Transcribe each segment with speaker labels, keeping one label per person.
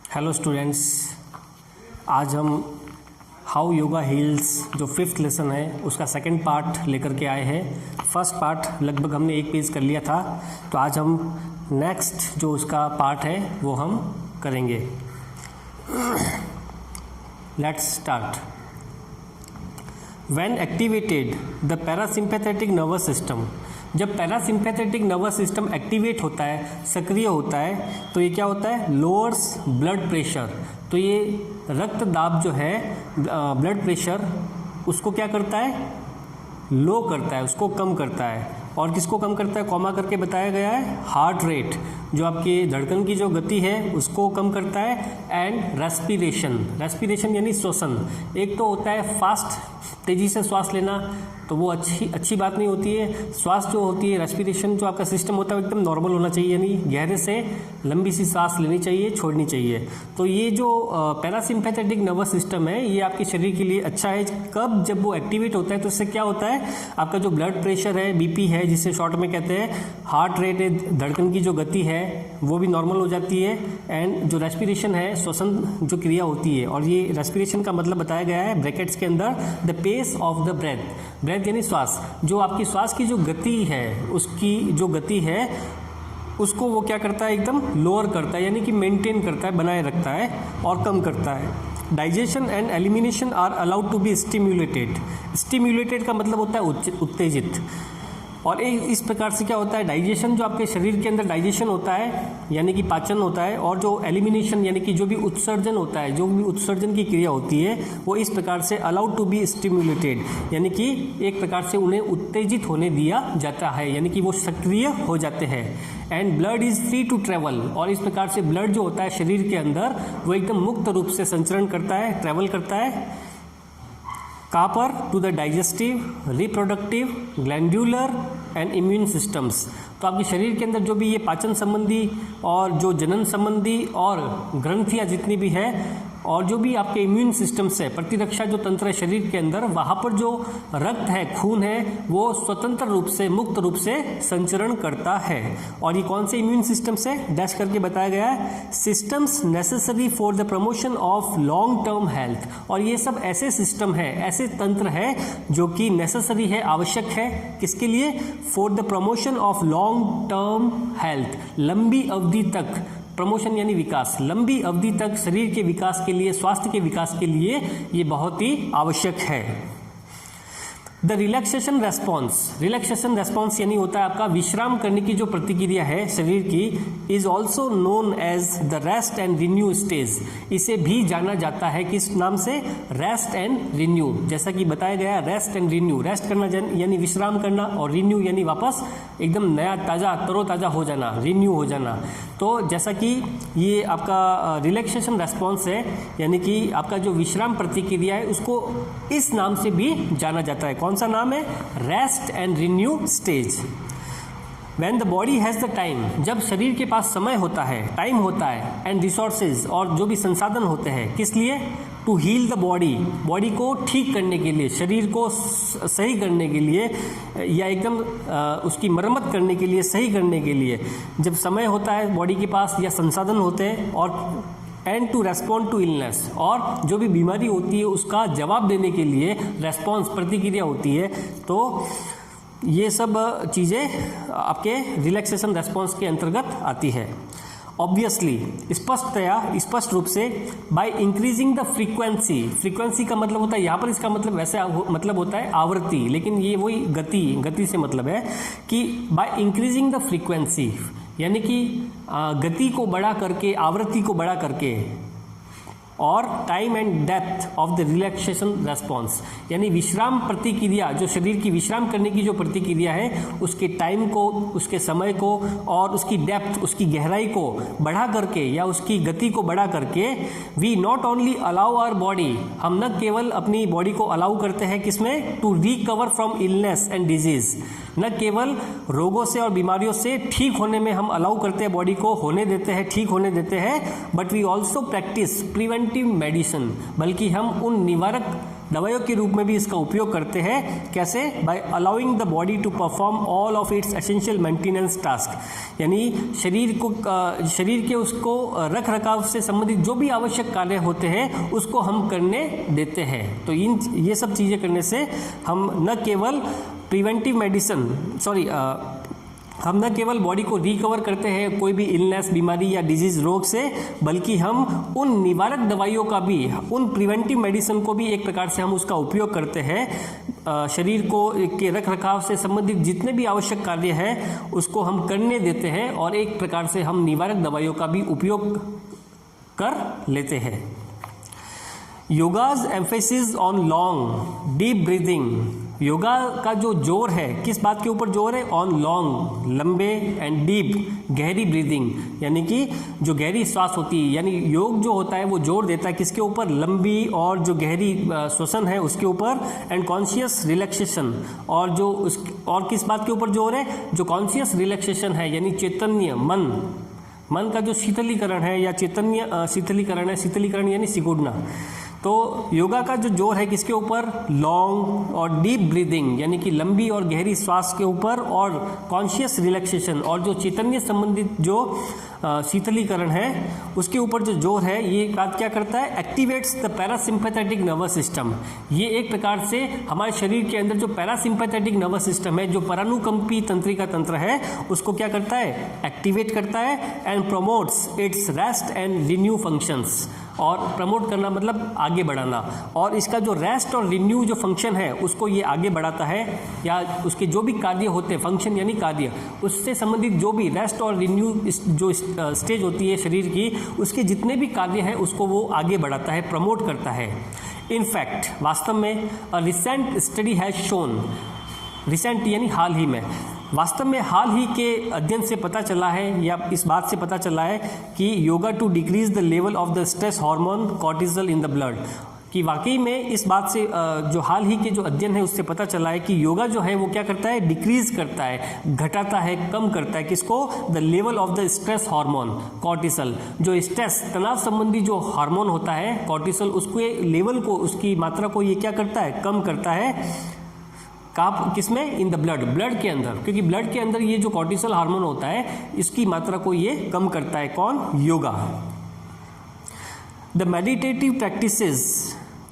Speaker 1: Hello students, आज हम how yoga heels जो 5th लेसन है उसका सेकंड पार्ट लेकर के आए हैं। फर्स्ट पार्ट लगभग हमने एक पेज कर लिया था, तो आज हम नेक्स्ट जो उसका पार्ट है वो हम करेंगे। Let's start. When activated the parasympathetic nervous system, जब पैरासिम्पैथेटिक नर्वस सिस्टम एक्टिवेट होता है, सक्रिय होता है, तो ये क्या होता है, लोअर्स ब्लड प्रेशर। तो ये रक्त दाब जो है, ब्लड प्रेशर, उसको क्या करता है, लो करता है, उसको कम करता है। और किसको कम करता है, कॉमा करके बताया गया है, हार्ट रेट, जो आपकी धड़कन की जो गति है उसको कम करता है। एंड रेस्पिरेशन, रेस्पिरेशन यानी श्वसन। एक तो होता है फास्ट, तेज़ी से श्वास लेना, तो वो अच्छी बात नहीं होती है। श्वास जो होती है, रेस्पिरेशन जो आपका सिस्टम होता है वो एकदम नॉर्मल होना चाहिए, यानी गहरे से लंबी सी सांस लेनी चाहिए, छोड़नी चाहिए। तो ये जो पैरासिम्पैथेटिक नर्वस सिस्टम है ये आपके शरीर के लिए अच्छा है। कब, जब वो एक्टिवेट होता है तो इससे क्या होता है, आपका जो ब्लड प्रेशर है, बीपी है, जिसे शॉर्ट में कहते हैं, हार्ट रेट है, धड़कन की जो गति है वो भी नॉर्मल हो जाती है। एंड जो रेस्पिरेशन है, श्वसन जो क्रिया होती है, और ये रेस्पिरेशन का मतलब बताया गया है ब्रैकेट्स के अंदर, the pace of the breath, breath यानी श्वास, जो आपकी श्वास की जो गति है, उसकी जो गति है उसको वो क्या करता है, एकदम लोअर करता है, यानी कि मेंटेन करता है, बनाए रखता है और कम करता है। Digestion and elimination are allowed to be stimulated. Stimulated का मतलब होता है उत्तेजित। और इस प्रकार से क्या होता है, डाइजेशन, जो आपके शरीर के अंदर डाइजेशन होता है यानी कि पाचन होता है, और जो एलिमिनेशन यानी कि जो भी उत्सर्जन होता है, जो भी उत्सर्जन की क्रिया होती है, वो इस प्रकार से अलाउड टू बी स्टिम्युलेटेड, यानी कि एक प्रकार से उन्हें उत्तेजित होने दिया जाता है, यानी कि वो सक्रिय हो जाते हैं। And blood is free to travel, और इस प्रकार से ब्लड जो होता है शरीर के अंदर वो एकदम मुक्त रूप से संचरण करता है, ट्रेवल करता है। कहाँ पर, to the digestive, reproductive, glandular and immune systems. तो आपके शरीर के अंदर जो भी ये पाचन संबंधी और जो जनन संबंधी और ग्रंथियाँ जितनी भी है, और जो भी आपके इम्यून सिस्टम्स है, प्रतिरक्षा जो तंत्र है शरीर के अंदर, वहाँ पर जो रक्त है, खून है, वो स्वतंत्र रूप से, मुक्त रूप से संचरण करता है। और ये कौन से इम्यून सिस्टम्स है, डैश करके बताया गया है, systems necessary for the promotion of long term health. और ये सब ऐसे सिस्टम है, ऐसे तंत्र है जो कि नेसेसरी है, आवश्यक है, किसके लिए, for the promotion of long term health, लंबी अवधि तक, प्रमोशन यानी विकास, लंबी अवधि तक शरीर के विकास के लिए, स्वास्थ्य के विकास के लिए ये बहुत ही आवश्यक है। The relaxation response, relaxation response यानी होता है आपका विश्राम करने की जो प्रतिक्रिया है शरीर की, is also known as the rest and renew stage. इसे भी जाना जाता है किस नाम से, रेस्ट एंड रिन्यू। जैसा कि बताया गया, रेस्ट एंड रिन्यू, रेस्ट करना यानी विश्राम करना, और रिन्यू यानी वापस एकदम नया ताज़ा, तरोताज़ा हो जाना, रिन्यू हो जाना। तो जैसा कि ये आपका रिलैक्सेशन रेस्पॉन्स है, यानी कि आपका जो विश्राम प्रतिक्रिया है, उसको इस नाम से भी जाना जाता है। कौन सा नाम है, rest and renew stage. When the body has the time, जब शरीर के पास समय होता है, टाइम होता है, एंड रिसोर्सेज, और जो भी संसाधन होते हैं, किस लिए, to heal the body, body को ठीक करने के लिए, शरीर को सही करने के लिए, या एकदम उसकी मरम्मत करने के लिए, सही करने के लिए जब समय होता है बॉडी के पास, या संसाधन होते हैं, और and to respond to illness, और जो भी बीमारी होती है उसका जवाब देने के लिए रेस्पॉन्स, प्रतिक्रिया होती है। तो ये सब चीज़ें आपके रिलैक्सेशन रेस्पॉन्स के अंतर्गत आती है। ऑब्वियसली, स्पष्ट रूप से, by increasing the frequency, frequency का मतलब होता है यहाँ पर, इसका मतलब वैसे मतलब होता है आवृत्ति, लेकिन ये वही गति से मतलब है कि बाय इंक्रीजिंग द फ्रीक्वेंसी, यानी कि गति को बढ़ा करके, आवृत्ति को बढ़ा करके, और time and depth of the relaxation response, यानी विश्राम प्रतिक्रिया, जो शरीर की विश्राम करने की जो प्रतिक्रिया है, उसके टाइम को, उसके समय को, और उसकी डेप्थ, उसकी गहराई को बढ़ा करके, या उसकी गति को बढ़ा करके, we not only allow our body, हम न केवल अपनी बॉडी को अलाउ करते हैं किसमें, to recover from illness and disease, न केवल रोगों से और बीमारियों से ठीक होने में हम अलाउ करते हैं, बॉडी को होने देते हैं, ठीक होने देते हैं, but we also practise preventive medicine, बल्कि हम उन निवारक दवाइयों के रूप में भी इसका उपयोग करते हैं। कैसे? By allowing the body to perform all of its essential maintenance task, यानी शरीर के उसको रख रखाव से संबंधित जो भी आवश्यक कार्य होते हैं उसको हम करने देते हैं। तो ये सब चीज़ें करने से हम न केवल हम न केवल बॉडी को रिकवर करते हैं कोई भी इलनेस, बीमारी या डिजीज रोग से, बल्कि हम उन निवारक दवाइयों का भी, उन प्रिवेंटिव मेडिसिन को भी एक प्रकार से हम उसका उपयोग करते हैं। शरीर को के रख रखाव से संबंधित जितने भी आवश्यक कार्य हैं उसको हम करने देते हैं और एक प्रकार से हम निवारक दवाइयों का भी उपयोग कर लेते हैं। Yoga's emphasis on long deep breathing, yoga का जो जोर है किस बात के ऊपर जोर है? ऑन लॉन्ग, लंबे, एंड डीप, गहरी ब्रीदिंग, यानी कि जो गहरी सांस होती है, यानी योग जो होता है वो जोर देता है किसके ऊपर? लंबी और जो गहरी श्वसन है उसके ऊपर, एंड कॉन्शियस रिलैक्सेशन, और किस बात के ऊपर जोर है? जो कॉन्शियस रिलैक्सेशन है, यानी चैतन्य मन का जो शीतलीकरण है या चैतन्य शीतलीकरण यानी सिकुड़ना। तो योगा का जो जोर है किसके ऊपर? लॉन्ग और डीप ब्रीदिंग, यानी कि लंबी और गहरी श्वास के ऊपर, और कॉन्शियस रिलैक्सेशन, और जो चैतन्य संबंधित जो शीतलीकरण है उसके ऊपर जो जोर है। ये बात क्या करता है? Activates the parasympathetic nervous system. ये एक प्रकार से हमारे शरीर के अंदर जो पैरासिम्पैथेटिक नर्वस सिस्टम है, जो परानुकंपी तंत्रिका तंत्र है, उसको क्या करता है? एक्टिवेट करता है, and promotes it's rest and renew functions. और प्रमोट करना मतलब आगे बढ़ाना, और इसका जो रेस्ट और रिन्यू जो फंक्शन है उसको ये आगे बढ़ाता है, या उसके जो भी कार्य होते हैं, फंक्शन यानी कार्य, उससे संबंधित जो भी रेस्ट और रिन्यू जो स्टेज होती है शरीर की, उसके जितने भी कार्य हैं उसको वो आगे बढ़ाता है, प्रमोट करता है। इनफैक्ट वास्तव में recent study has shown, recent यानी हाल ही में, वास्तव में हाल ही के अध्ययन से पता चला है, या इस बात से पता चला है कि yoga to decrease the level of the stress hormone cortisol in the blood, कि वाकई में इस बात से जो हाल ही के जो अध्ययन है उससे पता चला है कि योगा जो है वो क्या करता है? डिक्रीज करता है, घटाता है, कम करता है किसको? The level of the stress hormone cortisol, जो स्ट्रेस तनाव संबंधी जो हार्मोन होता है कॉर्टिसोल, उसके लेवल को, उसकी मात्रा को ये क्या करता है? कम करता है। किसमें? इन द ब्लड के अंदर, क्योंकि ब्लड के अंदर ये जो कॉर्टिसोल हार्मोन होता है इसकी मात्रा को ये कम करता है। कौन? Yoga. The meditative practices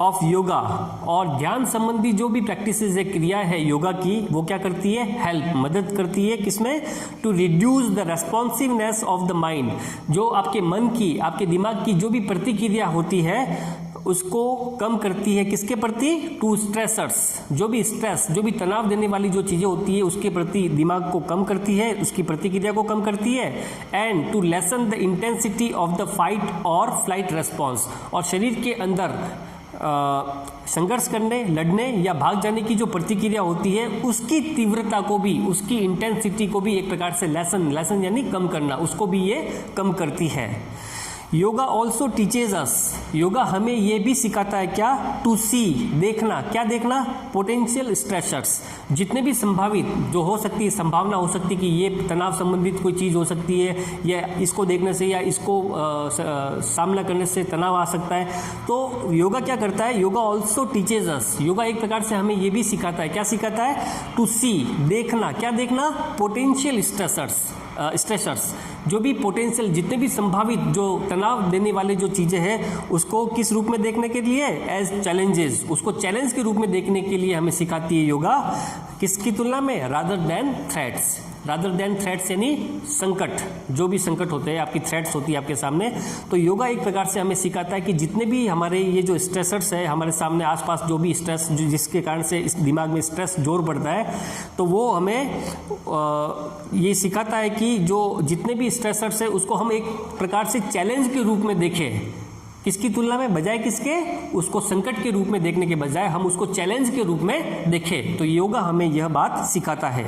Speaker 1: of yoga, और ध्यान संबंधी जो भी प्रैक्टिसेस है, क्रियाएं है योगा की, वो क्या करती है? हेल्प, मदद करती है किसमें? To reduce the responsiveness of the mind, जो आपके मन की, आपके दिमाग की जो भी प्रतिक्रिया होती है उसको कम करती है। किसके प्रति? टू स्ट्रेसर्स, जो भी स्ट्रेस, जो भी तनाव देने वाली जो चीज़ें होती है उसके प्रति दिमाग को कम करती है, उसकी प्रतिक्रिया को कम करती है। And to lessen the intensity of the fight और फ्लाइट रेस्पॉन्स, और शरीर के अंदर संघर्ष करने, लड़ने या भाग जाने की जो प्रतिक्रिया होती है उसकी तीव्रता को भी, उसकी इंटेंसिटी को भी एक प्रकार से लेसन यानी कम करना, उसको भी ये कम करती है। योगा ऑल्सो टीचेज अस, योगा हमें ये भी सिखाता है क्या? टू सी, देखना। क्या देखना? पोटेंशियल स्ट्रेसर्स, जितने भी संभावित जो हो सकती है, संभावना हो सकती है कि ये तनाव संबंधित कोई चीज़ हो सकती है, या इसको देखने से या इसको सामना करने से तनाव आ सकता है। तो योगा क्या करता है? योगा ऑल्सो टीचेज अस, योगा एक प्रकार से हमें ये भी सिखाता है। क्या सिखाता है? टू सी, देखना। क्या देखना? पोटेंशियल स्ट्रेसर्स, जो भी पोटेंशियल, जितने भी संभावित जो तनाव देने वाले जो चीज़ें हैं उसको किस रूप में देखने के लिए? एज चैलेंजेस, उसको चैलेंज के रूप में देखने के लिए हमें सिखाती है योगा। किसकी तुलना में? Rather than threats, rather than threats यानी संकट, जो भी संकट होते हैं, आपकी थ्रेट्स होती है आपके सामने। तो योगा एक प्रकार से हमें सिखाता है कि जितने भी हमारे ये जो स्ट्रेसर्स है हमारे सामने आसपास, जो भी स्ट्रेस, जिसके कारण से इस दिमाग में स्ट्रेस जोर पड़ता है, तो वो हमें ये सिखाता है कि जो जितने भी स्ट्रेसर्स है उसको हम एक प्रकार से चैलेंज के रूप में देखें। किसकी तुलना में? बजाय किसके? उसको संकट के रूप में देखने के बजाय हम उसको चैलेंज के रूप में देखें। तो योगा हमें यह बात सिखाता है।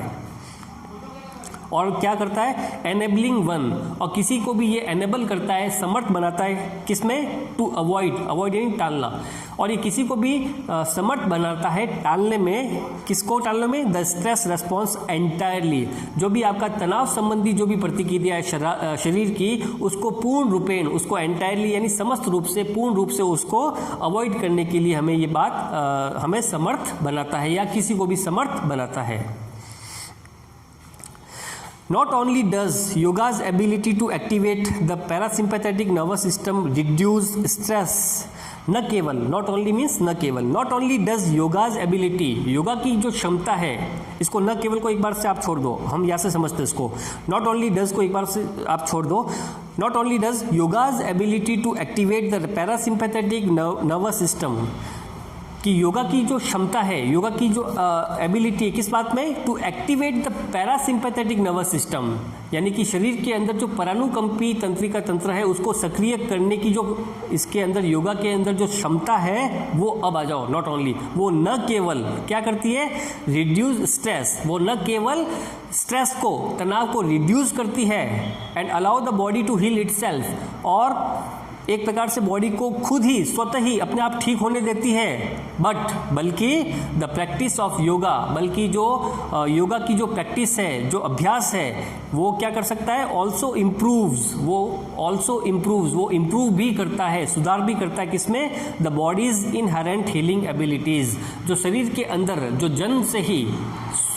Speaker 1: और क्या करता है, एनेबलिंग वन, और किसी को भी ये एनेबल करता है, समर्थ बनाता है, किसमें, टू अवॉइड यानी टालना, और ये किसी को भी समर्थ बनाता है टालने में, किसको टालने में, द स्ट्रेस रेस्पॉन्स एंटायरली, जो भी आपका तनाव संबंधी जो भी प्रतिक्रिया है शरीर की, उसको पूर्ण रूपेण, उसको एंटायरली यानी समस्त रूप से, पूर्ण रूप से उसको अवॉइड करने के लिए हमें ये बात हमें समर्थ बनाता है या किसी को भी समर्थ बनाता है। Not only does yoga's ability to activate the parasympathetic nervous system reduce stress, न केवल, नॉट ओनली मीन्स न केवल, not only does yoga's ability, yoga की जो क्षमता है, इसको न केवल को एक बार से आप छोड़ दो, हम यहाँ से समझते हैं इसको, नॉट ओनली डज को एक बार से आप छोड़ दो, not only does yoga's ability to activate the parasympathetic nervous system, कि योगा की जो क्षमता है, योगा की जो एबिलिटी है, किस बात में, to activate the parasympathetic nervous system, यानी कि शरीर के अंदर जो परानुकंपी तंत्रिका तंत्र है उसको सक्रिय करने की जो इसके अंदर योगा के अंदर जो क्षमता है, वो अब आ जाओ, नॉट ओनली, वो न केवल क्या करती है, रिड्यूस स्ट्रेस, वो न केवल स्ट्रेस को, तनाव को रिड्यूस करती है, and allow the body to heal itself, और एक प्रकार से बॉडी को खुद ही स्वतः ही अपने आप ठीक होने देती है, बल्कि द प्रैक्टिस ऑफ योगा, बल्कि जो योगा की जो प्रैक्टिस है, जो अभ्यास है, वो क्या कर सकता है, ऑल्सो इम्प्रूव्स, वो इम्प्रूव भी करता है, सुधार भी करता है, किसमें, the bodies inherent healing abilities, जो शरीर के अंदर जो जन्म से ही,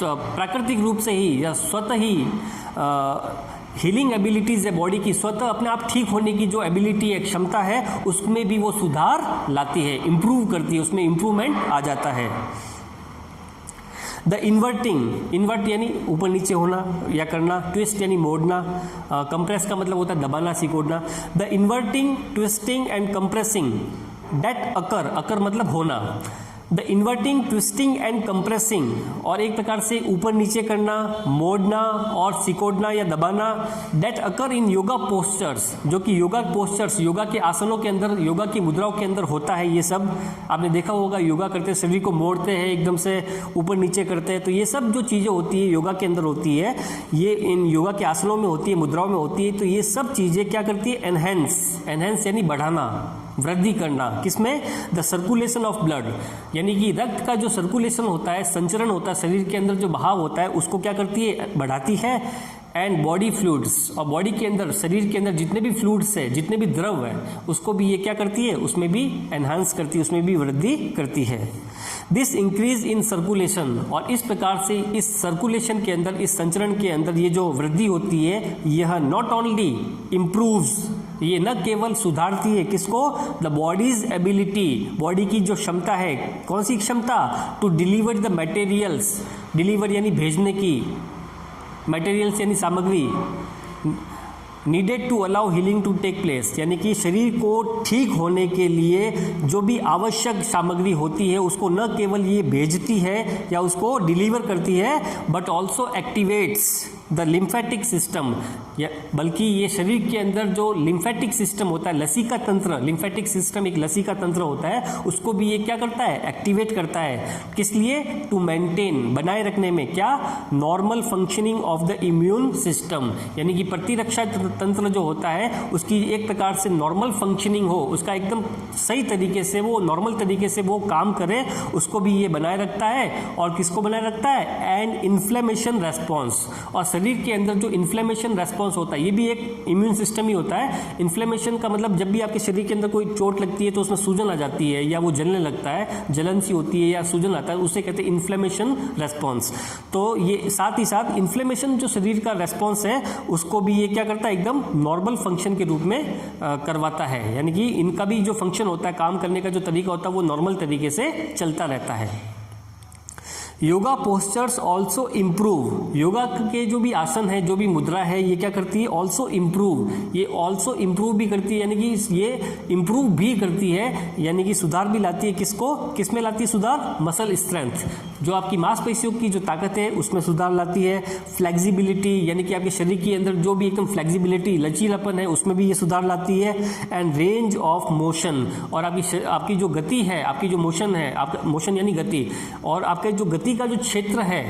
Speaker 1: प्राकृतिक रूप से ही या स्वतः ही हीलिंग एबिलिटीज है बॉडी की, स्वतः अपने आप ठीक होने की जो एबिलिटी है, क्षमता है, उसमें भी वो सुधार लाती है, इंप्रूव करती है, उसमें इंप्रूवमेंट आ जाता है। द इन्वर्ट यानी ऊपर नीचे होना या करना, ट्विस्ट यानी मोड़ना, कंप्रेस का मतलब होता है दबाना, सिकोड़ना। The inverting, twisting and compressing that occur मतलब होना, the inverting, twisting and compressing, और एक प्रकार से ऊपर नीचे करना, मोड़ना और सिकोड़ना या दबाना, डेट अकर इन योगा पोस्चर्स, जो कि योगा पोस्चर्स, योगा के आसनों के अंदर, योगा की मुद्राओं के अंदर होता है। ये सब आपने देखा होगा, योगा करते शरीर को मोड़ते हैं, एकदम से ऊपर नीचे करते हैं, तो ये सब जो चीज़ें होती है योगा के अंदर होती है, ये इन योगा के आसनों में होती है, मुद्राओं में होती है, तो ये सब चीज़ें क्या करती है, एनहेंस यानी बढ़ाना, वृद्धि करना, किसमें, द सर्कुलेशन ऑफ ब्लड, यानी कि रक्त का जो सर्कुलेशन होता है, संचरण होता है, शरीर के अंदर जो बहाव होता है, उसको क्या करती है, बढ़ाती है, एंड बॉडी फ्लूइड्स, और बॉडी के अंदर, शरीर के अंदर जितने भी फ्लूइड्स है, जितने भी द्रव है, उसको भी ये क्या करती है, उसमें भी एनहांस करती है, उसमें भी वृद्धि करती है। दिस इंक्रीज इन सर्कुलेशन, और इस प्रकार से इस सर्कुलेशन के अंदर, इस संचरण के अंदर ये जो वृद्धि होती है, यह नॉट ओनली इम्प्रूव्स, ये न केवल सुधारती है, किसको, द बॉडीज एबिलिटी, बॉडी की जो क्षमता है, कौन सी क्षमता, to deliver the materials, deliver यानी भेजने की, मटेरियल्स यानी सामग्री, needed to allow healing to take place, यानी कि शरीर को ठीक होने के लिए जो भी आवश्यक सामग्री होती है, उसको न केवल ये भेजती है या उसको डिलीवर करती है, but also activates the lymphatic system, बल्कि ये शरीर के अंदर जो लिम्फेटिक सिस्टम होता है, लसीका तंत्र, लिम्फेटिक सिस्टम एक लसीका तंत्र होता है, उसको भी ये क्या करता है, एक्टिवेट करता है, किस लिए, टू मेंटेन, बनाए रखने में, क्या, normal functioning of the immune system, यानी कि प्रतिरक्षा तंत्र जो होता है उसकी एक प्रकार से नॉर्मल फंक्शनिंग हो, उसका एकदम सही तरीके से, वो नॉर्मल तरीके से वो काम करे, उसको भी ये बनाए रखता है। और किसको बनाए रखता है, एंड इन्फ्लेमेशन रेस्पॉन्स, और शरीर के अंदर जो इन्फ्लेमेशन रेस्पॉन्स होता है, ये भी एक इम्यून सिस्टम ही होता है। इन्फ्लेमेशन का मतलब जब भी आपके शरीर के अंदर कोई चोट लगती है तो उसमें सूजन आ जाती है, या वो जलने लगता है, जलन सी होती है या सूजन आता है, उसे कहते हैं इन्फ्लेमेशन रेस्पॉन्स। तो ये साथ ही साथ इन्फ्लेमेशन जो शरीर का रेस्पॉन्स है, उसको भी ये क्या करता है, एकदम नॉर्मल फंक्शन के रूप में करवाता है, यानी कि इनका भी जो फंक्शन होता है, काम करने का जो तरीका होता है, वो नॉर्मल तरीके से चलता रहता है। Yoga postures also improve, yoga के जो भी आसन है, जो भी मुद्रा है, ये क्या करती है, ऑल्सो इम्प्रूव, ये ऑल्सो इम्प्रूव भी करती है, यानी कि ये इम्प्रूव भी करती है, यानी कि सुधार भी लाती है, किसको, किसमें लाती है सुधार, मसल स्ट्रेंथ, जो आपकी मांसपेशियों की जो ताकत है उसमें सुधार लाती है। फ्लेक्सिबिलिटी, यानी कि आपके शरीर के अंदर जो भी एकदम फ्लेक्सिबिलिटी, लचीलापन है, उसमें भी ये सुधार लाती है। एंड रेंज ऑफ मोशन, और आपकी जो गति है, आपकी जो मोशन है, आपका मोशन यानी गति, और आपके जो गति का जो क्षेत्र है,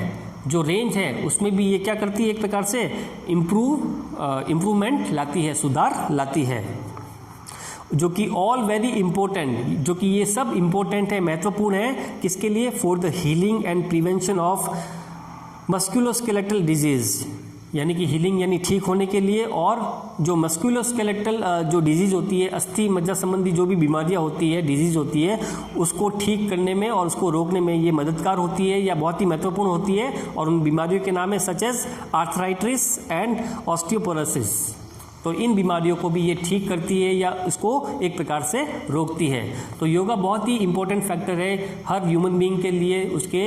Speaker 1: जो रेंज है उसमें भी ये क्या करती है, एक प्रकार से इम्प्रूवमेंट लाती है, सुधार लाती है, जो कि ऑल वेरी इंपॉर्टेंट, जो कि ये सब इंपॉर्टेंट है, महत्वपूर्ण है किसके लिए, for the healing and prevention of musculoskeletal disease, यानी कि हीलिंग यानी ठीक होने के लिए, और जो मस्कुलोस्केलेटल जो डिजीज होती है, अस्थि मज्जा संबंधी जो भी बीमारियां होती है, डिजीज होती है, उसको ठीक करने में और उसको रोकने में ये मददगार होती है या बहुत ही महत्वपूर्ण होती है। और उन बीमारियों के नाम है such as arthritis and osteoporosis. तो इन बीमारियों को भी ये ठीक करती है या इसको एक प्रकार से रोकती है। तो योगा बहुत ही इंपॉर्टेंट फैक्टर है हर ह्यूमन बीइंग के लिए, उसके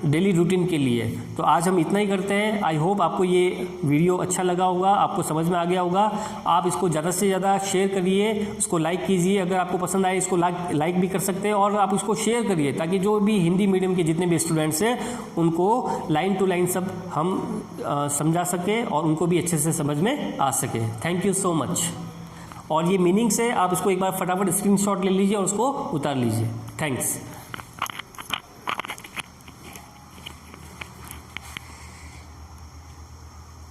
Speaker 1: डेली रूटीन के लिए। तो आज हम इतना ही करते हैं। आई होप आपको ये वीडियो अच्छा लगा होगा, आपको समझ में आ गया होगा। आप इसको ज़्यादा से ज़्यादा शेयर करिए, उसको लाइक कीजिए, अगर आपको पसंद आए इसको लाइक भी कर सकते हैं, और आप इसको शेयर करिए ताकि जो भी हिंदी मीडियम के जितने भी स्टूडेंट्स हैं उनको लाइन टू लाइन सब हम समझा सकें और उनको भी अच्छे से समझ में आ सके। Thank you so much. और ये मीनिंग से आप इसको एक बार फटाफट स्क्रीनशॉट ले लीजिए और उसको उतार लीजिए। थैंक्स।